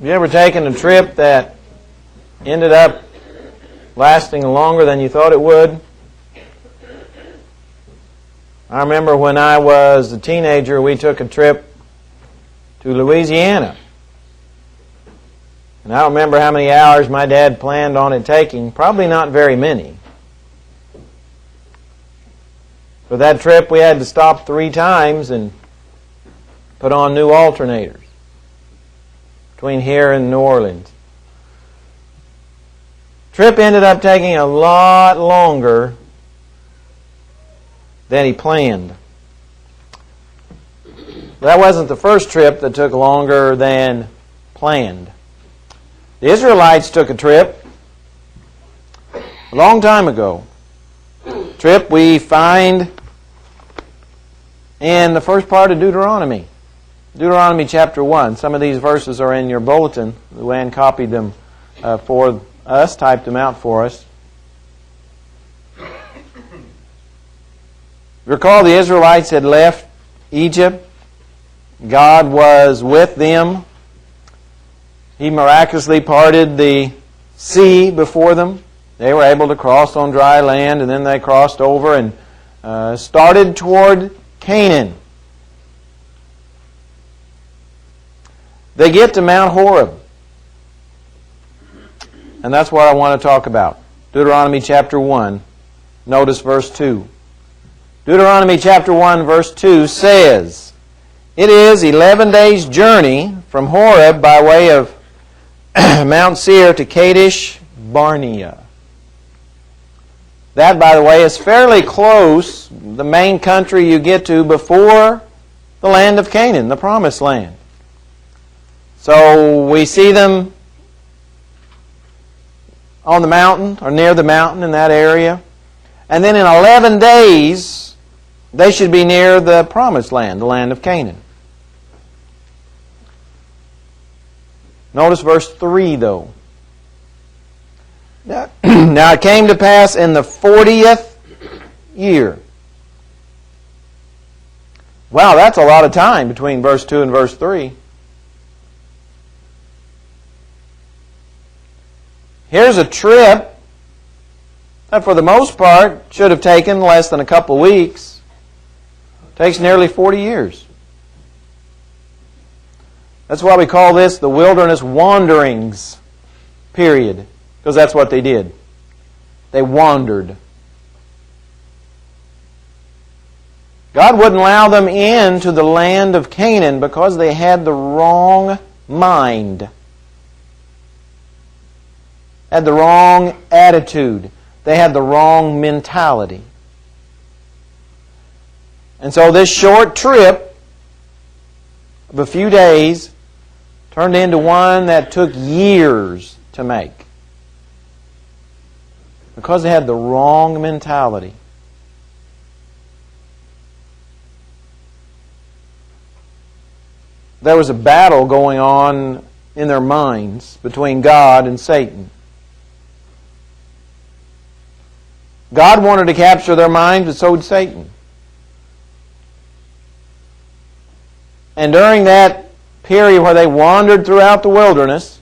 Have you ever taken a trip that ended up lasting longer than you thought it would? I remember when I was a teenager, we took a trip to Louisiana. And I don't remember how many hours my dad planned on it taking. Probably not very many. For that trip, we had to stop 3 times and put on new alternators between here and New Orleans. Trip ended up taking a lot longer than he planned. That wasn't the first trip that took longer than planned. The Israelites took a trip a long time ago. Trip we find in the first part of Deuteronomy. Deuteronomy chapter 1. Some of these verses are in your bulletin. Luann copied them for us, typed them out for us. Recall the Israelites had left Egypt. God was with them. He miraculously parted the sea before them. They were able to cross on dry land, and then they crossed over and started toward Canaan. They get to Mount Horeb. And that's what I want to talk about. Deuteronomy chapter 1. Notice verse 2. Deuteronomy chapter 1 verse 2 says, "It is 11 days' journey from Horeb by way of Mount Seir to Kadesh Barnea." That, by the way, is fairly close, the main country you get to before the land of Canaan, the promised land. So we see them on the mountain, or near the mountain in that area. And then in 11 days, they should be near the promised land, the land of Canaan. Notice verse 3, though. Now it came to pass in the 40th year. Wow, that's a lot of time between verse 2 and verse 3. Here's a trip that for the most part should have taken less than a couple weeks. It takes nearly 40 years. That's why we call this the wilderness wanderings period, because that's what they did. They wandered. God wouldn't allow them into the land of Canaan because they had the wrong mind. Had the wrong attitude. They had the wrong mentality. And so this short trip of a few days turned into one that took years to make. Because they had the wrong mentality. There was a battle going on in their minds between God and Satan. God wanted to capture their minds, but so did Satan. And during that period where they wandered throughout the wilderness,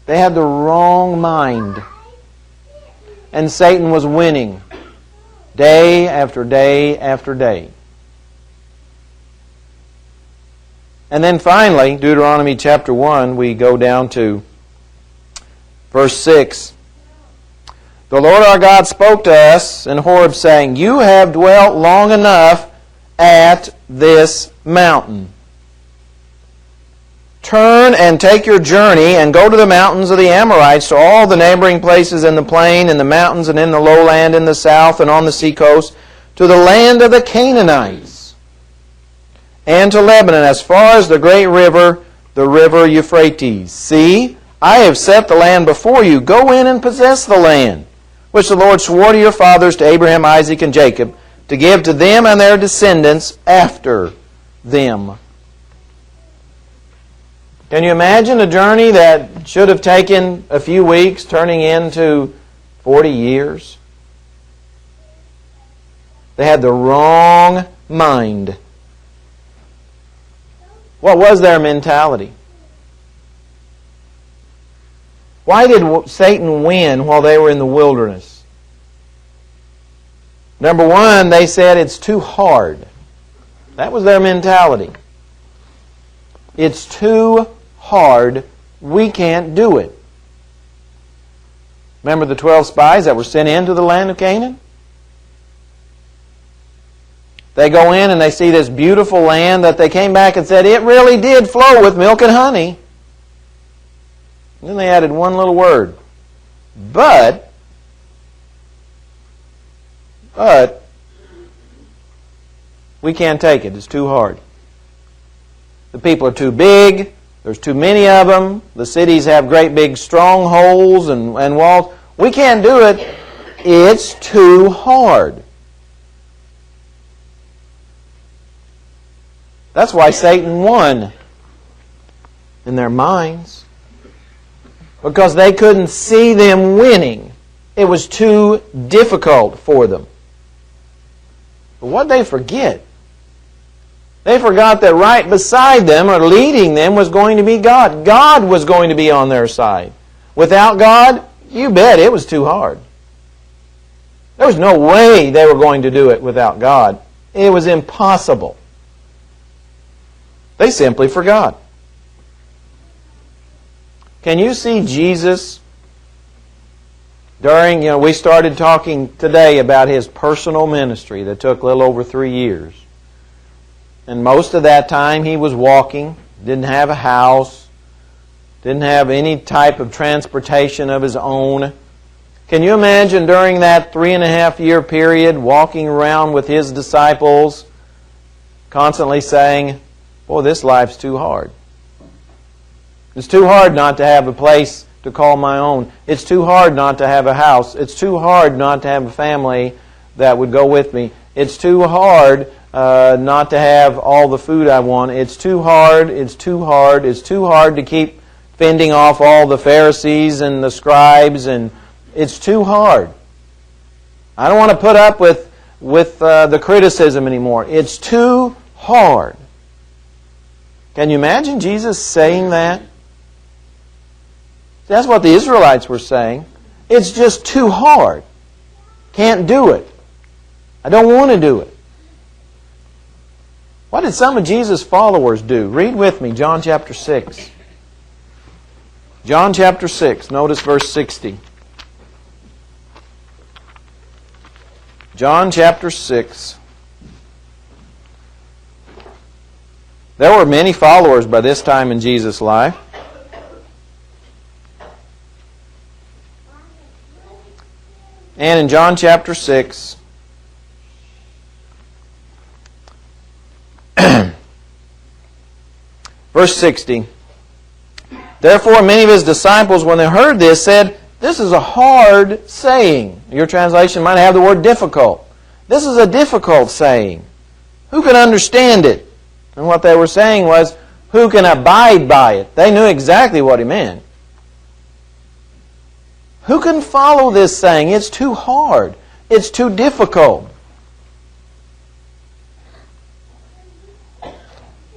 they had the wrong mind. And Satan was winning day after day after day. And then finally, Deuteronomy chapter 1, we go down to verse 6. "The Lord our God spoke to us in Horeb, saying, You have dwelt long enough at this mountain. Turn and take your journey and go to the mountains of the Amorites, to all the neighboring places in the plain, in the mountains and in the lowland, in the south and on the seacoast, to the land of the Canaanites, and to Lebanon, as far as the great river, the river Euphrates. See, I have set the land before you. Go in and possess the land, which the Lord swore to your fathers, to Abraham, Isaac, and Jacob, to give to them and their descendants after them." Can you imagine a journey that should have taken a few weeks turning into 40 years? They had the wrong mind. What was their mentality? Why did Satan win while they were in the wilderness? Number one, they said it's too hard. That was their mentality. It's too hard. We can't do it. Remember the 12 spies that were sent into the land of Canaan? They go in and they see this beautiful land that they came back and said, it really did flow with milk and honey. And then they added one little word. But, we can't take it. It's too hard. The people are too big. There's too many of them. The cities have great big strongholds and walls. We can't do it. It's too hard. That's why Satan won in their minds. Because they couldn't see them winning. It was too difficult for them. But what did they forget? They forgot that right beside them, or leading them, was going to be God. God was going to be on their side. Without God, you bet it was too hard. There was no way they were going to do it without God. It was impossible. They simply forgot. Can you see Jesus during, we started talking today about His personal ministry that took a little over 3 years. And most of that time He was walking, didn't have a house, didn't have any type of transportation of His own. Can you imagine during that 3.5-year period walking around with His disciples, constantly saying, boy, this life's too hard. It's too hard not to have a place to call my own. It's too hard not to have a house. It's too hard not to have a family that would go with me. It's too hard not to have all the food I want. It's too hard. It's too hard. It's too hard to keep fending off all the Pharisees and the scribes, and it's too hard. I don't want to put up with the criticism anymore. It's too hard. Can you imagine Jesus saying that? That's what the Israelites were saying. It's just too hard. Can't do it. I don't want to do it. What did some of Jesus' followers do? Read with me, John chapter 6. John chapter 6, notice verse 60. John chapter 6. There were many followers by this time in Jesus' life. And in John chapter 6, verse 60, therefore many of His disciples, when they heard this, said, this is a hard saying. Your translation might have the word difficult. This is a difficult saying. Who can understand it? And what they were saying was, who can abide by it? They knew exactly what He meant. Who can follow this saying? It's too hard. It's too difficult.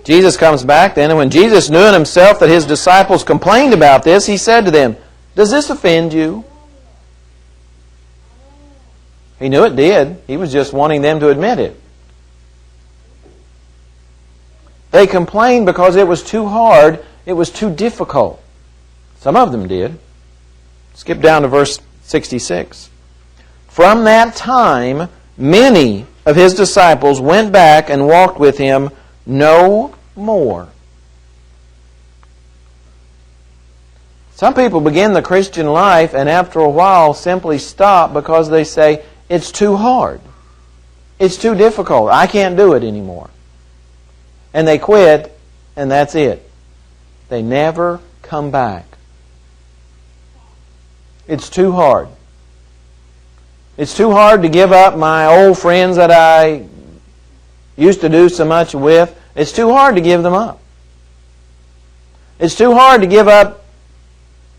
Jesus comes back then, and when Jesus knew in Himself that His disciples complained about this, He said to them, does this offend you? He knew it did. He was just wanting them to admit it. They complained because it was too hard, it was too difficult. Some of them did. Skip down to verse 66. From that time, many of His disciples went back and walked with Him no more. Some people begin the Christian life and after a while simply stop because they say, it's too hard. It's too difficult. I can't do it anymore. And they quit, and that's it. They never come back. It's too hard. It's too hard to give up my old friends that I used to do so much with. It's too hard to give them up. It's too hard to give up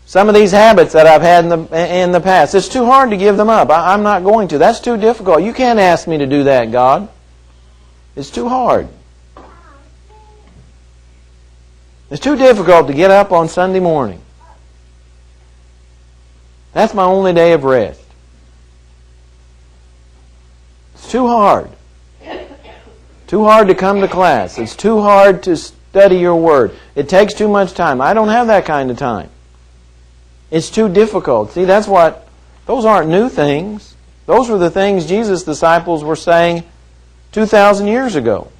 some of these habits that I've had in the past. It's too hard to give them up. I'm not going to. That's too difficult. You can't ask me to do that, God. It's too hard. It's too difficult to get up on Sunday morning. That's my only day of rest. It's too hard. Too hard to come to class. It's too hard to study your Word. It takes too much time. I don't have that kind of time. It's too difficult. See, those aren't new things. Those were the things Jesus' disciples were saying 2,000 years ago.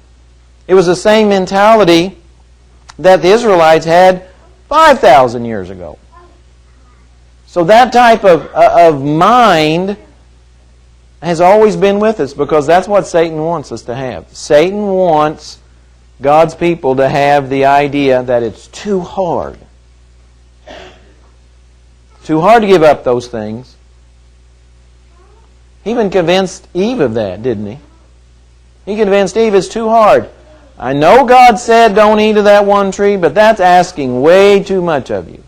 It was the same mentality that the Israelites had 5,000 years ago. So that type of mind has always been with us, because that's what Satan wants us to have. Satan wants God's people to have the idea that it's too hard. Too hard to give up those things. He even convinced Eve of that, didn't he? He convinced Eve it's too hard. I know God said don't eat of that one tree, but that's asking way too much of you.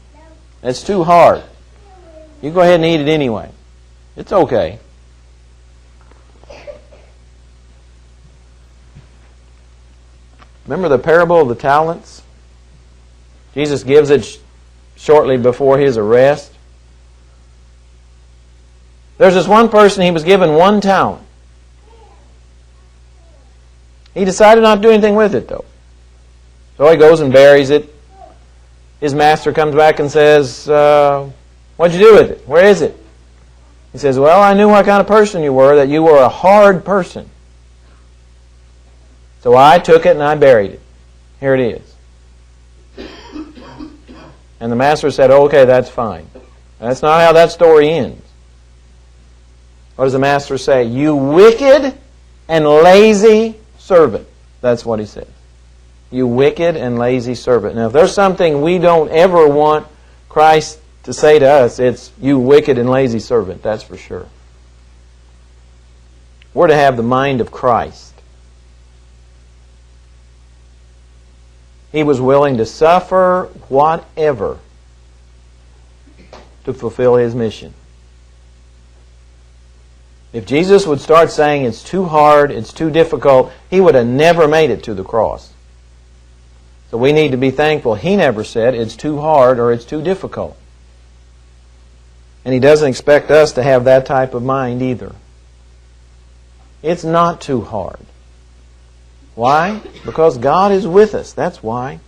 It's too hard. You go ahead and eat it anyway. It's okay. Remember the parable of the talents? Jesus gives it shortly before His arrest. There's this one person, he was given 1 talent. He decided not to do anything with it, though. So he goes and buries it. His master comes back and says, what'd you do with it? Where is it? He says, well, I knew what kind of person you were, that you were a hard person. So I took it and I buried it. Here it is. And the master said, okay, that's fine. That's not how that story ends. What does the master say? You wicked and lazy servant. That's what he said. You wicked and lazy servant. Now, if there's something we don't ever want Christ to say to us, it's you wicked and lazy servant. That's for sure. We're to have the mind of Christ. He was willing to suffer whatever to fulfill His mission. If Jesus would start saying it's too hard, it's too difficult, He would have never made it to the cross. So we need to be thankful He never said it's too hard or it's too difficult. And He doesn't expect us to have that type of mind either. It's not too hard. Why? Because God is with us. That's why.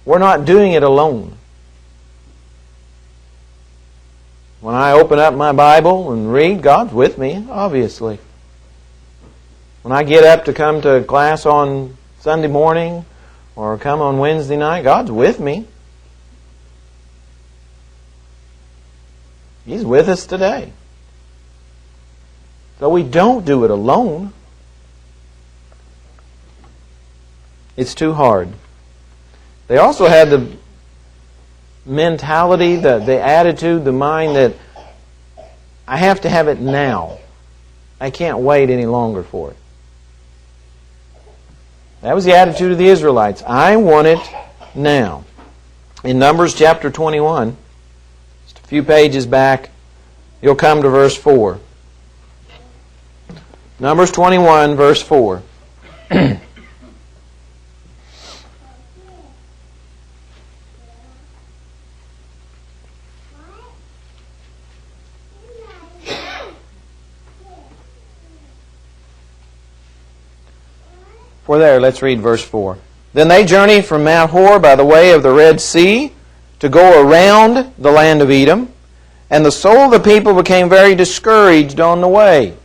We're not doing it alone. When I open up my Bible and read, God's with me, obviously. When I get up to come to class on Sunday morning or come on Wednesday night, God's with me. He's with us today. So we don't do it alone. It's too hard. They also had the mentality, the attitude, the mind that I have to have it now. I can't wait any longer for it. That was the attitude of the Israelites. I want it now. In Numbers chapter 21, just a few pages back, you'll come to verse 4. Numbers 21, verse 4. We're there. Let's read verse 4. Then they journeyed from Mount Horeb by the way of the Red Sea to go around the land of Edom, and the soul of the people became very discouraged on the way.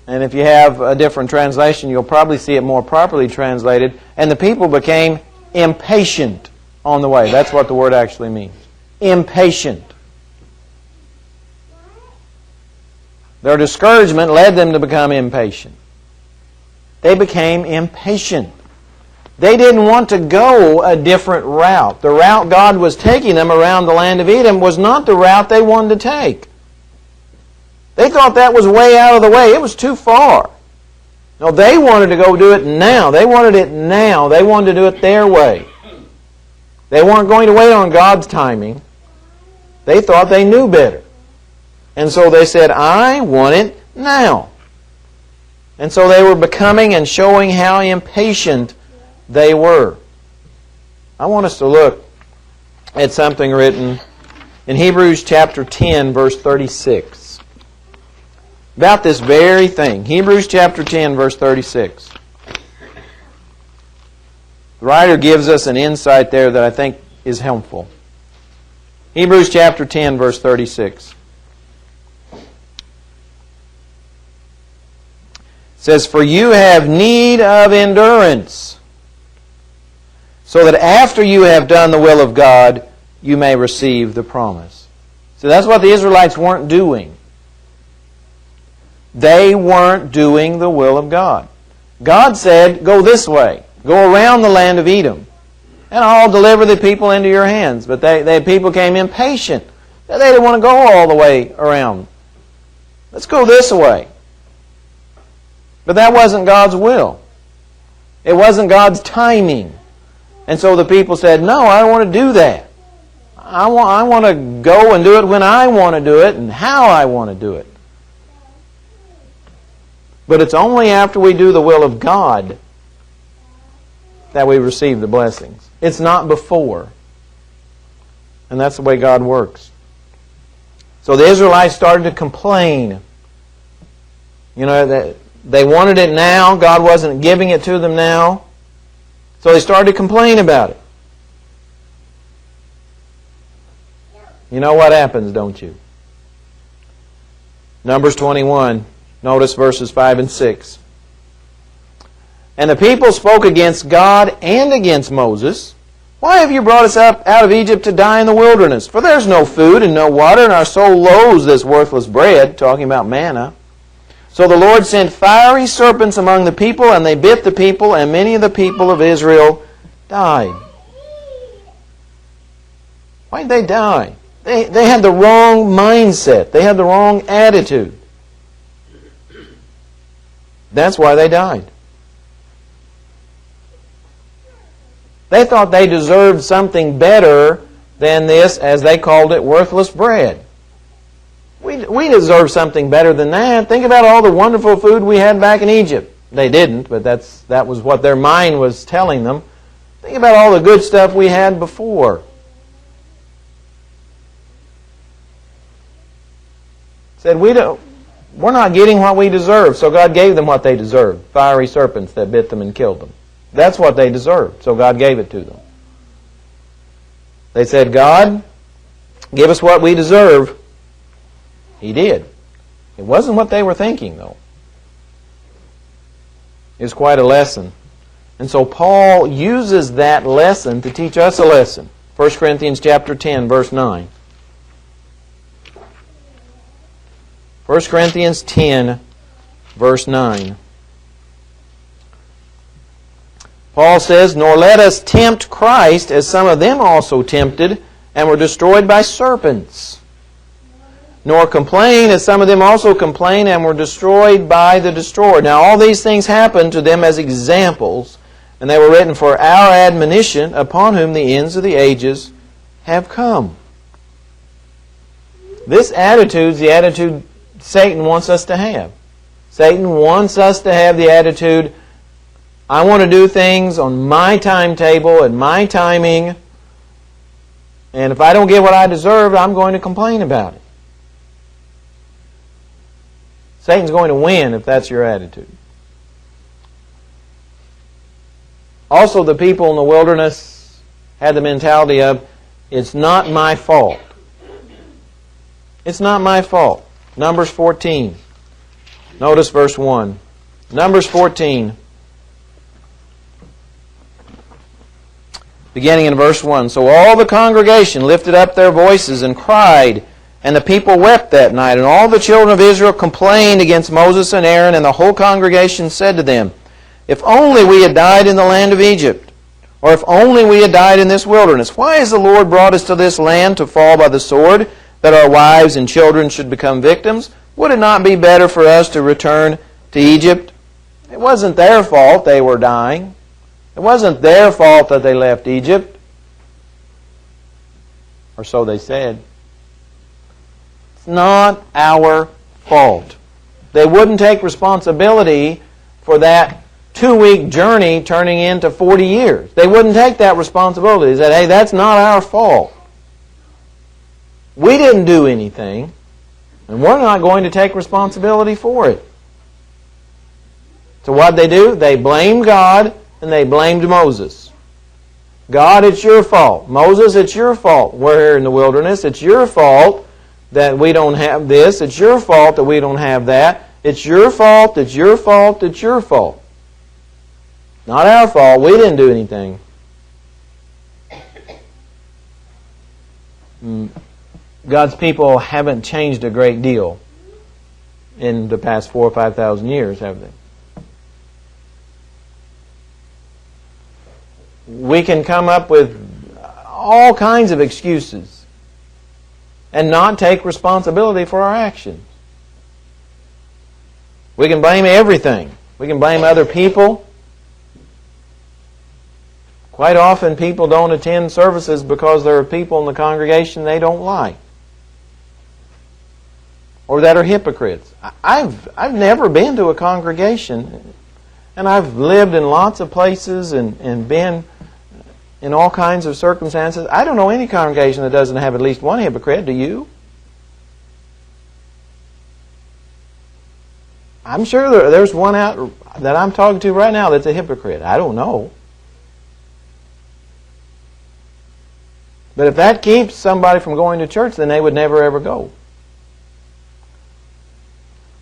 And if you have a different translation, you'll probably see it more properly translated. And the people became impatient on the way. That's what the word actually means. Impatient. Their discouragement led them to become impatient. They became impatient. They didn't want to go a different route. The route God was taking them around the land of Edom was not the route they wanted to take. They thought that was way out of the way. It was too far. No, they wanted to go do it now. They wanted it now. They wanted to do it their way. They weren't going to wait on God's timing. They thought they knew better. And so they said, I want it now. And so they were becoming and showing how impatient they were. I want us to look at something written in Hebrews chapter 10, verse 36. About this very thing. Hebrews chapter 10, verse 36. The writer gives us an insight there that I think is helpful. Hebrews chapter 10, verse 36. It says, "For you have need of endurance, so that after you have done the will of God, you may receive the promise." So that's what the Israelites weren't doing. They weren't doing the will of God. God said, go this way. Go around the land of Edom, and I'll deliver the people into your hands. But the people came impatient. They didn't want to go all the way around. Let's go this way. But that wasn't God's will. It wasn't God's timing. And so the people said, no, I don't want to do that. I want to go and do it when I want to do it and how I want to do it. But it's only after we do the will of God that we receive the blessings. It's not before. And that's the way God works. So the Israelites started to complain. You know, they wanted it now. God wasn't giving it to them now. So they started to complain about it. You know what happens, don't you? Numbers 21. Notice verses 5 and 6. "And the people spoke against God and against Moses. Why have you brought us up out of Egypt to die in the wilderness? For there's no food and no water, and our soul loathes this worthless bread," talking about manna. "So the Lord sent fiery serpents among the people, and they bit the people, and many of the people of Israel died." Why did they die? They had the wrong mindset. They had the wrong attitude. That's why they died. They thought they deserved something better than this, as they called it, worthless bread. We deserve something better than that. Think about all the wonderful food we had back in Egypt. They didn't, but that was what their mind was telling them. Think about all the good stuff we had before. Said, we're not getting what we deserve, so God gave them what they deserved. Fiery serpents that bit them and killed them. That's what they deserved, so God gave it to them. They said, God, give us what we deserve. He did. It wasn't what they were thinking, though. It was quite a lesson. And so Paul uses that lesson to teach us a lesson. 1 Corinthians chapter 10, verse 9. 1 Corinthians 10, verse 9. Paul says, "Nor let us tempt Christ, as some of them also tempted, and were destroyed by serpents. Nor complain, as some of them also complained, and were destroyed by the destroyer." Now all these things happened to them as examples, and they were written for our admonition, upon whom the ends of the ages have come. This attitude is the attitude Satan wants us to have. Satan wants us to have the attitude, I want to do things on my timetable and my timing, and if I don't get what I deserve, I'm going to complain about it. Satan's going to win if that's your attitude. Also, the people in the wilderness had the mentality of, it's not my fault. It's not my fault. Numbers 14. Notice verse 1. Numbers 14. Beginning in verse 1. "So all the congregation lifted up their voices and cried, and the people wept that night. And all the children of Israel complained against Moses and Aaron, and the whole congregation said to them, If only we had died in the land of Egypt, or if only we had died in this wilderness. Why has the Lord brought us to this land to fall by the sword, that our wives and children should become victims? Would it not be better for us to return to Egypt?" It wasn't their fault they were dying. It wasn't their fault that they left Egypt. Or so they said. It's not our fault. They wouldn't take responsibility for that 2-week journey turning into 40 years. They wouldn't take that responsibility. They said, hey, that's not our fault. We didn't do anything, and we're not going to take responsibility for it. So what did they do? They blamed God, and they blamed Moses. God, it's your fault. Moses, it's your fault. We're here in the wilderness. It's your fault that we don't have this. It's your fault that we don't have that. It's your fault, it's your fault, it's your fault. Not our fault. We didn't do anything. God's people haven't changed a great deal in the past 4,000 or 5,000 years, have they? We can come up with all kinds of excuses and not take responsibility for our actions. We can blame everything. We can blame other people. Quite often people don't attend services because there are people in the congregation they don't like, or that are hypocrites. I've never been to a congregation, and I've lived in lots of places and been in all kinds of circumstances. I don't know any congregation that doesn't have at least one hypocrite. Do you? I'm sure there's one out that I'm talking to right now that's a hypocrite. I don't know. But if that keeps somebody from going to church, then they would never ever go.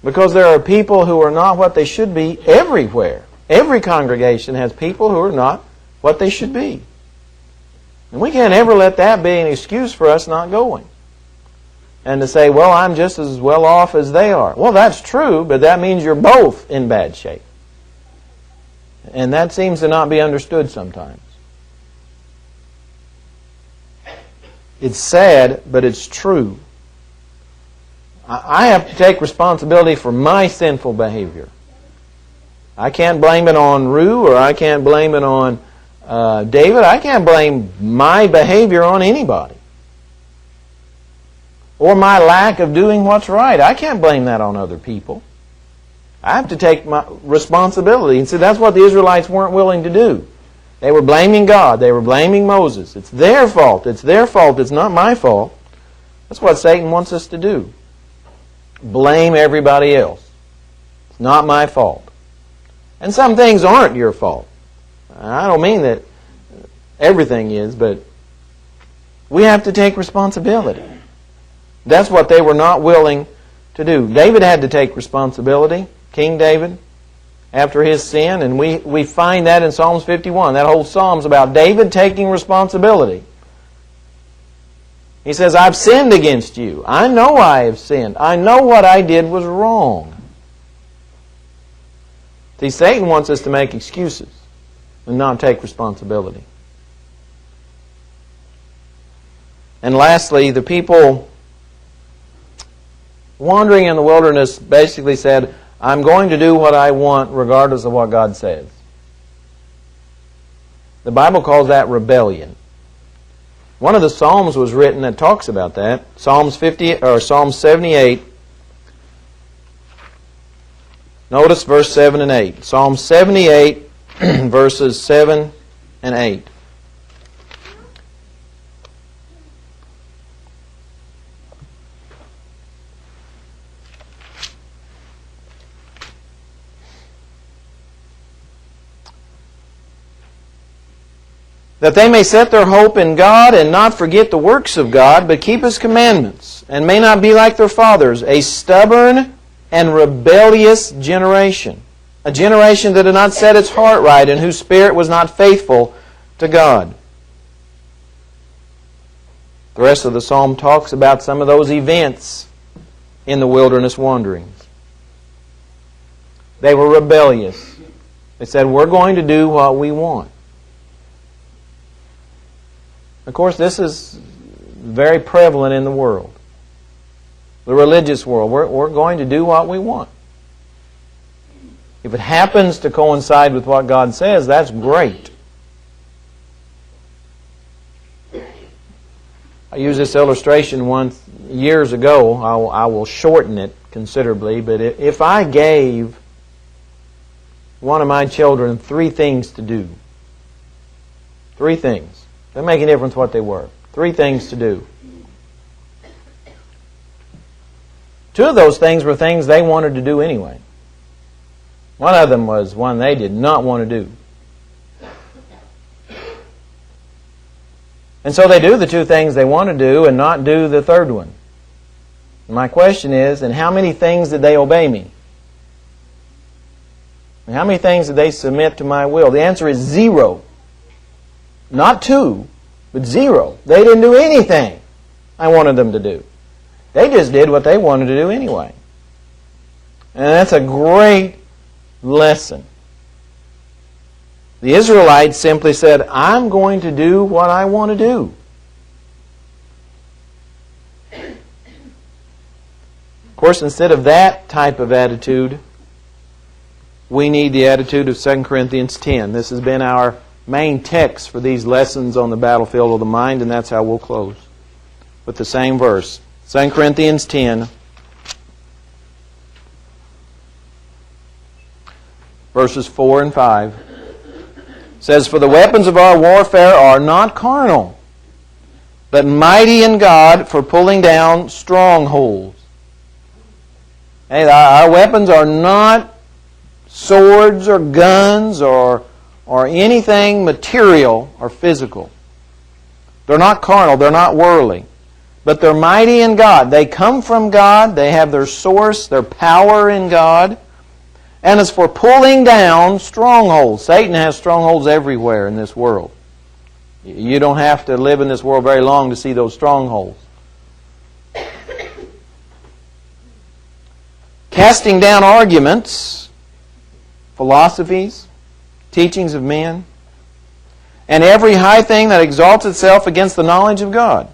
Because there are people who are not what they should be everywhere. Every congregation has people who are not what they should be. And we can't ever let that be an excuse for us not going. And to say, well, I'm just as well off as they are. Well, that's true, but that means you're both in bad shape. And that seems to not be understood sometimes. It's sad, but it's true. I have to take responsibility for my sinful behavior. I can't blame it on Rue, or I can't blame it on David. I can't blame my behavior on anybody. Or my lack of doing what's right. I can't blame that on other people. I have to take my responsibility. And see, that's what the Israelites weren't willing to do. They were blaming God. They were blaming Moses. It's their fault. It's their fault. It's not my fault. That's what Satan wants us to do. Blame everybody else. It's not my fault. And some things aren't your fault. I don't mean that everything is, but we have to take responsibility. That's what they were not willing to do. David had to take responsibility, King David, after his sin, and we find that in Psalms 51. That whole psalm's about David taking responsibility. He says, I've sinned against you. I know I have sinned. I know what I did was wrong. See, Satan wants us to make excuses and not take responsibility. And lastly, the people wandering in the wilderness basically said, I'm going to do what I want regardless of what God says. The Bible calls that rebellion. One of the Psalms was written that talks about that. Psalm 78. Notice verse 7 and 8. Psalm 78, verses 7 and 8. That they may set their hope in God and not forget the works of God, but keep His commandments, and may not be like their fathers, a stubborn and rebellious generation, a generation that did not set its heart right, and whose spirit was not faithful to God. The rest of the psalm talks about some of those events in the wilderness wanderings. They were rebellious. They said, we're going to do what we want. Of course, this is very prevalent in the world. The religious world. We're going to do what we want. If it happens to coincide with what God says, that's great. I used this illustration once years ago. I will shorten it considerably, but if I gave one of my children 3 things to do, 3 things, doesn't make any difference what they were, 3 things to do, Two of those things were things they wanted to do anyway. One of them was one they did not want to do. And so they do the two things they want to do and not do the third one. And my question is, in how many things did they obey me? And how many things did they submit to my will? The answer is 0. Not 2, but 0. They didn't do anything I wanted them to do. They just did what they wanted to do anyway. And that's a great lesson. The Israelites simply said, I'm going to do what I want to do. Of course, instead of that type of attitude, we need the attitude of 2 Corinthians 10. This has been our main text for these lessons on the battlefield of the mind, and that's how we'll close with the same verse. 2 Corinthians 10, verses 4 and 5. Says, for the weapons of our warfare are not carnal, but mighty in God for pulling down strongholds. Hey, our weapons are not swords or guns or anything material or physical. They're not carnal, they're not worldly, but they're mighty in God. They come from God, they have their source, their power in God. And as for pulling down strongholds, Satan has strongholds everywhere in this world. You don't have to live in this world very long to see those strongholds. Casting down arguments, philosophies, teachings of men, and every high thing that exalts itself against the knowledge of God.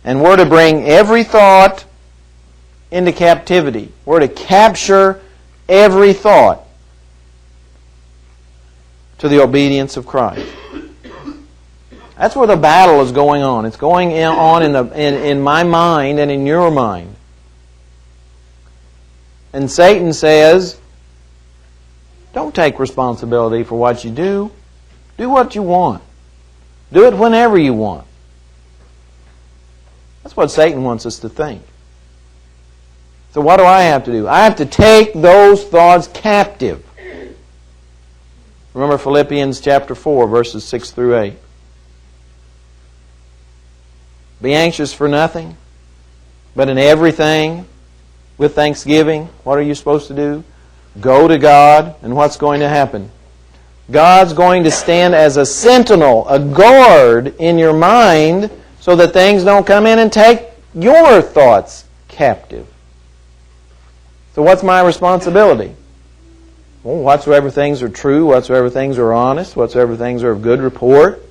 And we're to bring every thought into captivity. We're to capture every thought to the obedience of Christ. That's where the battle is going on. It's going on in my mind and in your mind. And Satan says, don't take responsibility for what you do. Do what you want. Do it whenever you want. That's what Satan wants us to think. So what do I have to do? I have to take those thoughts captive. Remember Philippians chapter 4, verses 6 through 8. Be anxious for nothing, but in everything, with thanksgiving, what are you supposed to do? Go to God, and what's going to happen? God's going to stand as a sentinel, a guard in your mind, so that things don't come in and take your thoughts captive. So what's my responsibility? Well, whatsoever things are true, whatsoever things are honest, whatsoever things are of good report,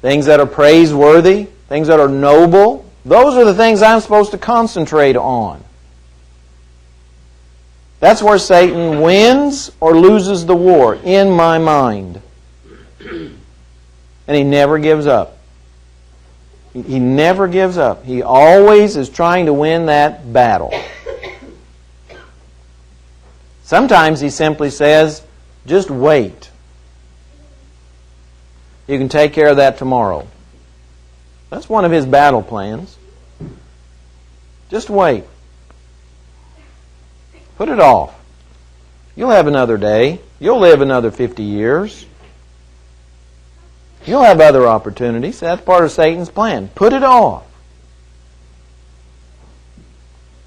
things that are praiseworthy, things that are noble, those are the things I'm supposed to concentrate on. That's where Satan wins or loses the war, in my mind. And he never gives up. He never gives up. He always is trying to win that battle. Sometimes he simply says, just wait. You can take care of that tomorrow. That's one of his battle plans. Just wait. Put it off. You'll have another day. You'll live another 50 years. You'll have other opportunities. That's part of Satan's plan. Put it off.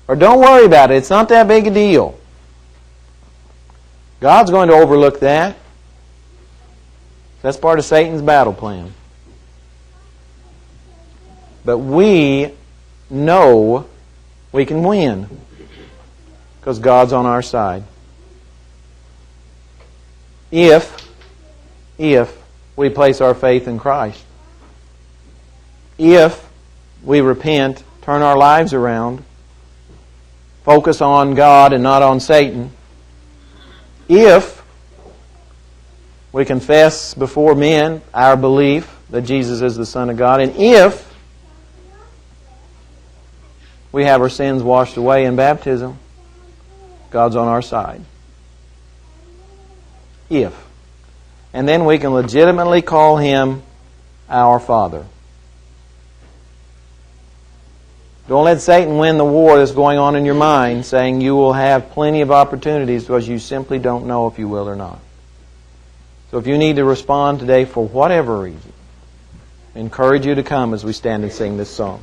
Or don't worry about it. It's not that big a deal. God's going to overlook that. That's part of Satan's battle plan. But we know we can win because God's on our side. If we place our faith in Christ. If we repent, turn our lives around, focus on God and not on Satan. If we confess before men our belief that Jesus is the Son of God, and if we have our sins washed away in baptism, God's on our side. If. And then we can legitimately call Him our Father. Don't let Satan win the war that's going on in your mind, saying you will have plenty of opportunities because you simply don't know if you will or not. So if you need to respond today for whatever reason, I encourage you to come as we stand and sing this song.